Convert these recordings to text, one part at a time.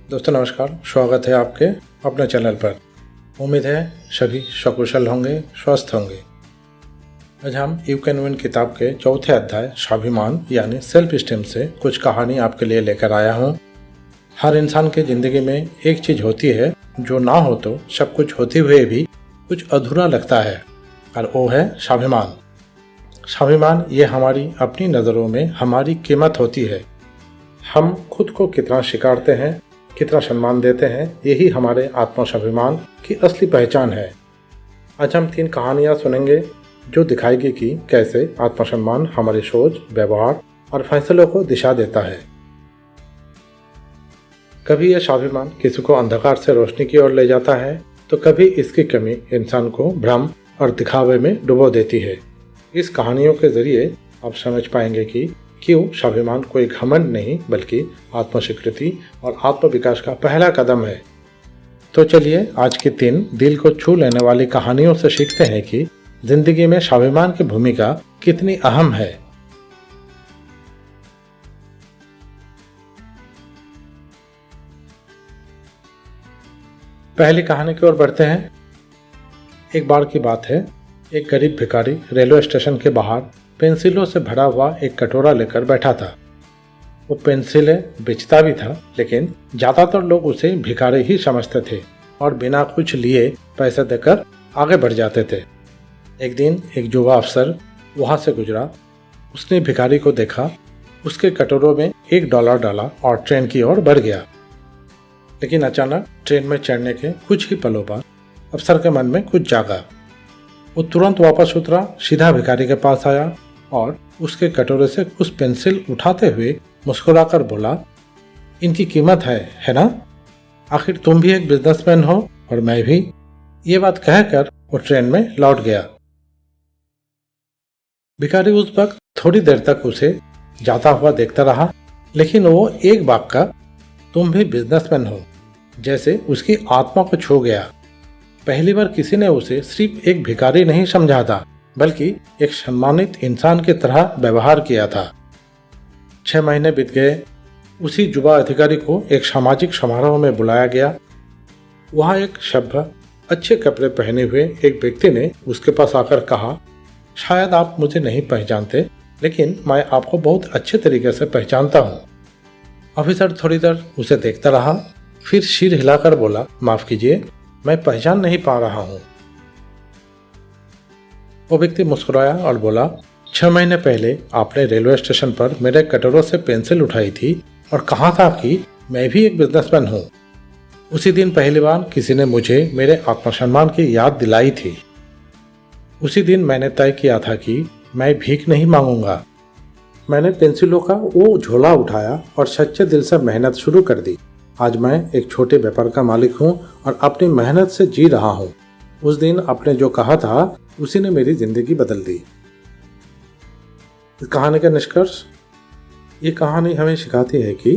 दोस्तों नमस्कार, स्वागत है आपके अपने चैनल पर। उम्मीद है सभी सकुशल होंगे, स्वस्थ होंगे। आज हम यू कैन विन किताब के चौथे अध्याय स्वाभिमान यानी सेल्फ स्टीम से कुछ कहानी आपके लिए लेकर आया हूँ। हर इंसान की ज़िंदगी में एक चीज़ होती है जो ना हो तो सब कुछ होते हुए भी कुछ अधूरा लगता है, और वो है स्वाभिमान। स्वाभिमान ये हमारी अपनी नज़रों में हमारी कीमत होती है। हम खुद को कितना स्वीकारते हैं, कितना सम्मान देते हैं, यही हमारे आत्मस्वाभिमान की असली पहचान है। आज हम 3 कहानियाँ सुनेंगे जो दिखाएगी कि कैसे आत्मसम्मान हमारी सोच, व्यवहार और फैसलों को दिशा देता है। कभी यह स्वाभिमान किसी को अंधकार से रोशनी की ओर ले जाता है, तो कभी इसकी कमी इंसान को भ्रम और दिखावे में डुबो देती है। इस कहानियों के जरिए आप समझ पाएंगे कि क्यों स्वाभिमान कोई घमंड नहीं बल्कि आत्मस्वीकृति और आत्मविकास का पहला कदम है। तो चलिए आज की 3 दिल को छू लेने वाली कहानियों से सीखते हैं कि जिंदगी में स्वाभिमान की भूमिका कितनी अहम है। पहली कहानी की ओर बढ़ते हैं। एक बार की बात है, एक गरीब भिखारी रेलवे स्टेशन के बाहर पेंसिलों से भरा हुआ एक कटोरा लेकर बैठा था। वो पेंसिलें बेचता भी था, लेकिन ज़्यादातर लोग उसे भिखारी ही समझते थे और बिना कुछ लिए पैसे देकर आगे बढ़ जाते थे। एक दिन एक युवा अफसर वहाँ से गुजरा। उसने भिखारी को देखा, उसके कटोरों में $1 डाला और ट्रेन की ओर बढ़ गया। लेकिन अचानक ट्रेन में चढ़ने के कुछ ही पलों बाद अफसर के मन में कुछ जागा। वो तुरंत वापस उतरा, सीधा भिखारी के पास आया और उसके कटोरे से कुछ पेंसिल उठाते हुए मुस्कुराकर बोला, इनकी कीमत है ना? आखिर तुम भी एक बिजनेसमैन हो और मैं भी। ये बात कहकर वो ट्रेन में लौट गया। भिखारी उस वक्त थोड़ी देर तक उसे जाता हुआ देखता रहा, लेकिन वो एक बात का तुम भी बिजनेसमैन हो जैसे उसकी आत्मा को छू गया। पहली बार किसी ने उसे सिर्फ एक भिखारी नहीं समझा था, बल्कि एक सम्मानित इंसान की तरह व्यवहार किया था। 6 महीने बीत गए। उसी युवा अधिकारी को एक सामाजिक समारोह में बुलाया गया। वहाँ एक सभ्य, अच्छे कपड़े पहने हुए एक व्यक्ति ने उसके पास आकर कहा, शायद आप मुझे नहीं पहचानते, लेकिन मैं आपको बहुत अच्छे तरीके से पहचानता हूँ। ऑफिसर थोड़ी देर उसे देखता रहा, फिर सिर हिलाकर बोला, माफ कीजिए, मैं पहचान नहीं पा रहा हूँ। वो व्यक्ति मुस्कुराया और बोला, 6 महीने पहले आपने रेलवे स्टेशन पर मेरे कटोरों से पेंसिल उठाई थी और कहा था कि मैं भी एक बिजनेसमैन हूँ। उसी दिन पहली बार किसी ने मुझे मेरे आत्मसम्मान की याद दिलाई थी। उसी दिन मैंने तय किया था कि मैं भीख नहीं मांगूंगा। मैंने पेंसिलों का वो झोला उठाया और सच्चे दिल से मेहनत शुरू कर दी। आज मैं एक छोटे व्यापार का मालिक हूँ और अपनी मेहनत से जी रहा हूँ। उस दिन आपने जो कहा था उसी ने मेरी जिंदगी बदल दी। इस कहानी का निष्कर्ष, ये कहानी हमें सिखाती है कि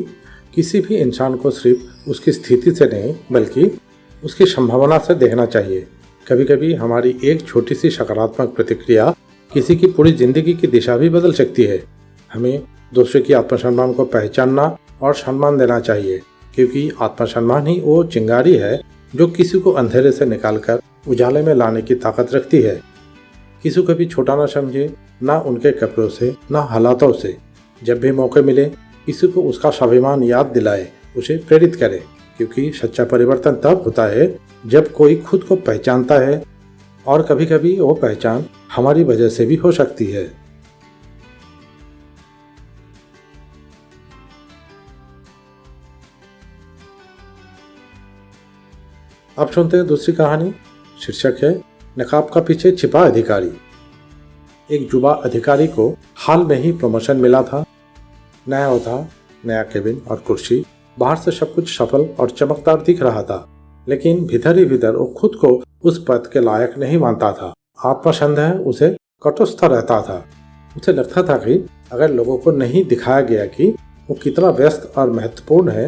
किसी भी इंसान को सिर्फ उसकी स्थिति से नहीं बल्कि उसकी संभावना से देखना चाहिए। कभी कभी हमारी एक छोटी सी सकारात्मक प्रतिक्रिया किसी की पूरी जिंदगी की दिशा भी बदल सकती है। हमें दूसरे की आत्मसम्मान को पहचानना और सम्मान देना चाहिए, क्योंकि आत्मसम्मान ही वो चिंगारी है जो किसी को अंधेरे से निकालकर उजाले में लाने की ताकत रखती है। किसी को भी छोटा ना समझे, ना उनके कपड़ों से, ना हालातों से। जब भी मौके मिले किसी को उसका स्वाभिमान याद दिलाए, उसे प्रेरित करे, क्योंकि सच्चा परिवर्तन तब होता है जब कोई खुद को पहचानता है, और कभी कभी वो पहचान हमारी वजह से भी हो सकती है। अब सुनते हैं दूसरी कहानी। शीर्षक है नकाब का पीछे छिपा अधिकारी। एक युवा अधिकारी को हाल में ही प्रमोशन मिला था। नया ओहदा, नया केबिन और कुर्सी, बाहर से सब कुछ सफल और चमकदार दिख रहा था, लेकिन भीतर ही भीतर वो खुद को उस पद के लायक नहीं मानता था। आत्मसंदेह उसे कटुस्थ रहता था। उसे लगता था कि अगर लोगों को नहीं दिखाया गया कि वो कितना व्यस्त और महत्वपूर्ण है,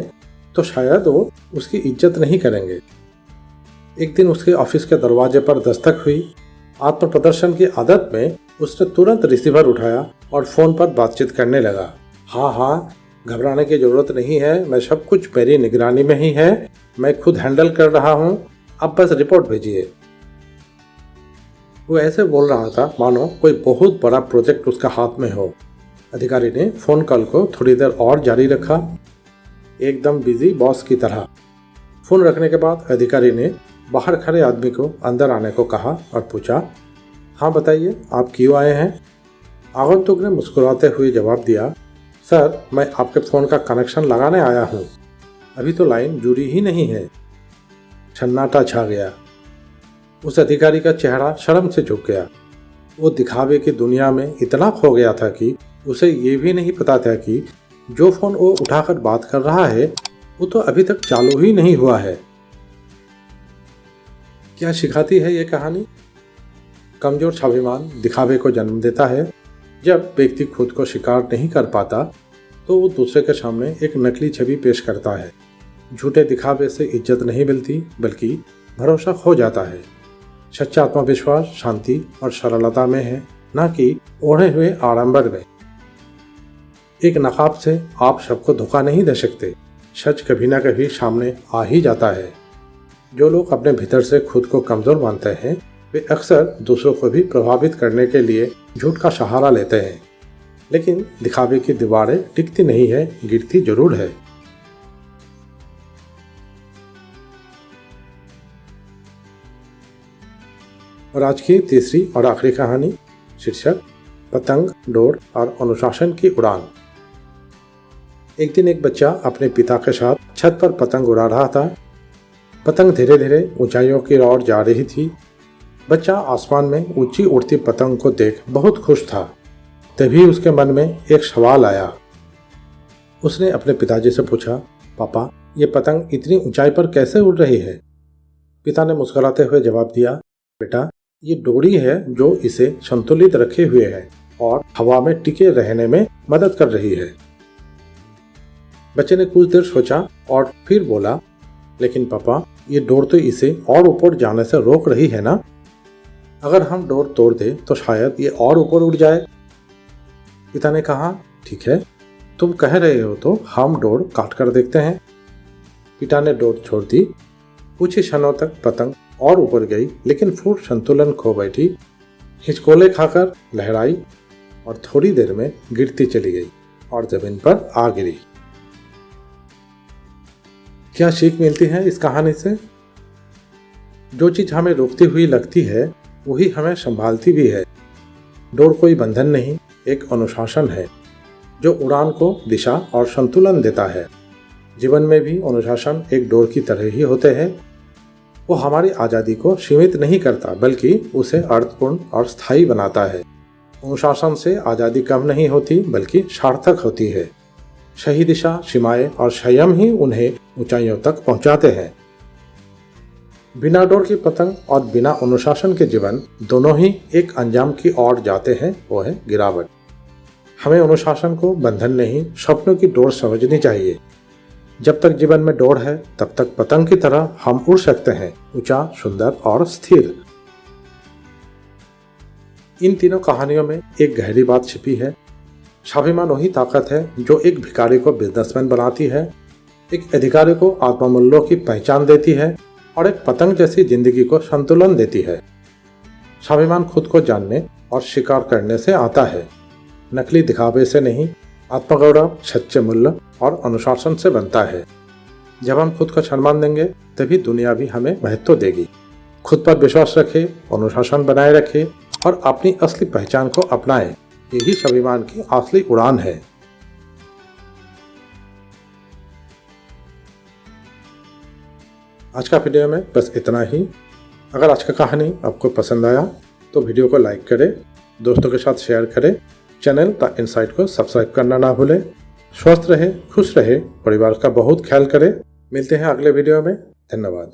तो शायद वो उसकी इज्जत नहीं करेंगे। एक दिन उसके ऑफिस के दरवाजे पर दस्तक हुई। आत्म प्रदर्शन की आदत में उसने तुरंत रिसीवर उठाया और फोन पर बातचीत करने लगा। हाँ, घबराने की ज़रूरत नहीं है, मैं सब कुछ मेरी निगरानी में ही है, मैं खुद हैंडल कर रहा हूँ, अब बस रिपोर्ट भेजिए। वो ऐसे बोल रहा था मानो कोई बहुत बड़ा प्रोजेक्ट उसका हाथ में हो। अधिकारी ने फ़ोन कॉल को थोड़ी देर और जारी रखा, एकदम बिजी बॉस की तरह। फ़ोन रखने के बाद अधिकारी ने बाहर खड़े आदमी को अंदर आने को कहा और पूछा, हाँ बताइए, आप क्यों आए हैं? आगंतुक ने मुस्कुराते हुए जवाब दिया, सर मैं आपके फ़ोन का कनेक्शन लगाने आया हूँ, अभी तो लाइन जुड़ी ही नहीं है। सन्नाटा छा गया। उस अधिकारी का चेहरा शर्म से झुक गया। वो दिखावे की दुनिया में इतना खो गया था कि उसे ये भी नहीं पता था कि जो फ़ोन वो उठाकर बात कर रहा है वो तो अभी तक चालू ही नहीं हुआ है। क्या सिखाती है ये कहानी? कमज़ोर स्वाभिमान दिखावे को जन्म देता है। जब व्यक्ति खुद को स्वीकार नहीं कर पाता तो वो दूसरे के सामने एक नकली छवि पेश करता है। झूठे दिखावे से इज्जत नहीं मिलती बल्कि भरोसा खो जाता है। सच्चा आत्मविश्वास शांति और सरलता में है, न कि ओढ़े हुए आडंबर में। एक नकाब से आप सबको धोखा नहीं दे सकते। सच कभी ना कभी सामने आ ही जाता है। जो लोग अपने भीतर से खुद को कमज़ोर मानते हैं वे अक्सर दूसरों को भी प्रभावित करने के लिए झूठ का सहारा लेते हैं, लेकिन दिखावे की दीवारें टिकती नहीं है, गिरती जरूर है। और आज की तीसरी और आखिरी कहानी, शीर्षक पतंग, डोर और अनुशासन की उड़ान। एक दिन एक बच्चा अपने पिता के साथ छत पर पतंग उड़ा रहा था। पतंग धीरे धीरे ऊंचाइयों की ओर जा रही थी। बच्चा आसमान में ऊंची उड़ती पतंग को देख बहुत खुश था। तभी उसके मन में एक सवाल आया। उसने अपने पिताजी से पूछा, पापा ये पतंग इतनी ऊंचाई पर कैसे उड़ रही है? पिता ने मुस्कुराते हुए जवाब दिया, बेटा ये डोरी है जो इसे संतुलित रखे हुए है और हवा में टिके रहने में मदद कर रही है। बच्चे ने कुछ देर सोचा और फिर बोला, लेकिन पापा ये डोर तो इसे और ऊपर जाने से रोक रही है ना? अगर हम डोर तोड़ दें तो शायद ये और ऊपर उड़ जाए। पिता ने कहा, ठीक है, तुम कह रहे हो तो हम डोर काट कर देखते हैं। पिता ने डोर छोड़ दी। कुछ ही क्षणों तक पतंग और ऊपर गई, लेकिन फिर संतुलन खो बैठी, हिचकोले खाकर लहराई और थोड़ी देर में गिरती चली गई और जमीन पर आ गिरी। क्या सीख मिलती है इस कहानी से? जो चीज हमें रोकती हुई लगती है वही हमें संभालती भी है। डोर कोई बंधन नहीं, एक अनुशासन है जो उड़ान को दिशा और संतुलन देता है। जीवन में भी अनुशासन एक डोर की तरह ही होते हैं। वो हमारी आज़ादी को सीमित नहीं करता बल्कि उसे अर्थपूर्ण और स्थायी बनाता है। अनुशासन से आज़ादी कम नहीं होती बल्कि सार्थक होती है। सही दिशा, सीमाएं और संयम ही उन्हें ऊंचाइयों तक पहुंचाते हैं। बिना डोर की पतंग और बिना अनुशासन के जीवन दोनों ही एक अंजाम की ओर जाते हैं, वो है गिरावट। हमें अनुशासन को बंधन नहीं, सपनों की डोर समझनी चाहिए। जब तक जीवन में डोर है तब तक पतंग की तरह हम उड़ सकते हैं, ऊंचा, सुंदर और स्थिर। इन तीनों कहानियों में एक गहरी बात छिपी है। स्वाभिमान वही ताकत है जो एक भिखारी को बिजनेसमैन बनाती है, एक अधिकारी को आत्ममूल्यों की पहचान देती है और एक पतंग जैसी जिंदगी को संतुलन देती है। स्वाभिमान खुद को जानने और स्वीकार करने से आता है, नकली दिखावे से नहीं। आत्मगौरव सच्चे मूल्य और अनुशासन से बनता है। जब हम खुद को सम्मान देंगे तभी दुनिया भी हमें महत्व देगी। खुद पर विश्वास रखें, अनुशासन बनाए रखें और अपनी असली पहचान को अपनाएं। यही स्वाभिमान की असली उड़ान है। आज का वीडियो में बस इतना ही। अगर आज का कहानी आपको पसंद आया तो वीडियो को लाइक करें, दोस्तों के साथ शेयर करें, चैनल द इनसाइट को सब्सक्राइब करना ना भूलें। स्वस्थ रहे, खुश रहे, परिवार का बहुत ख्याल करें। मिलते हैं अगले वीडियो में। धन्यवाद।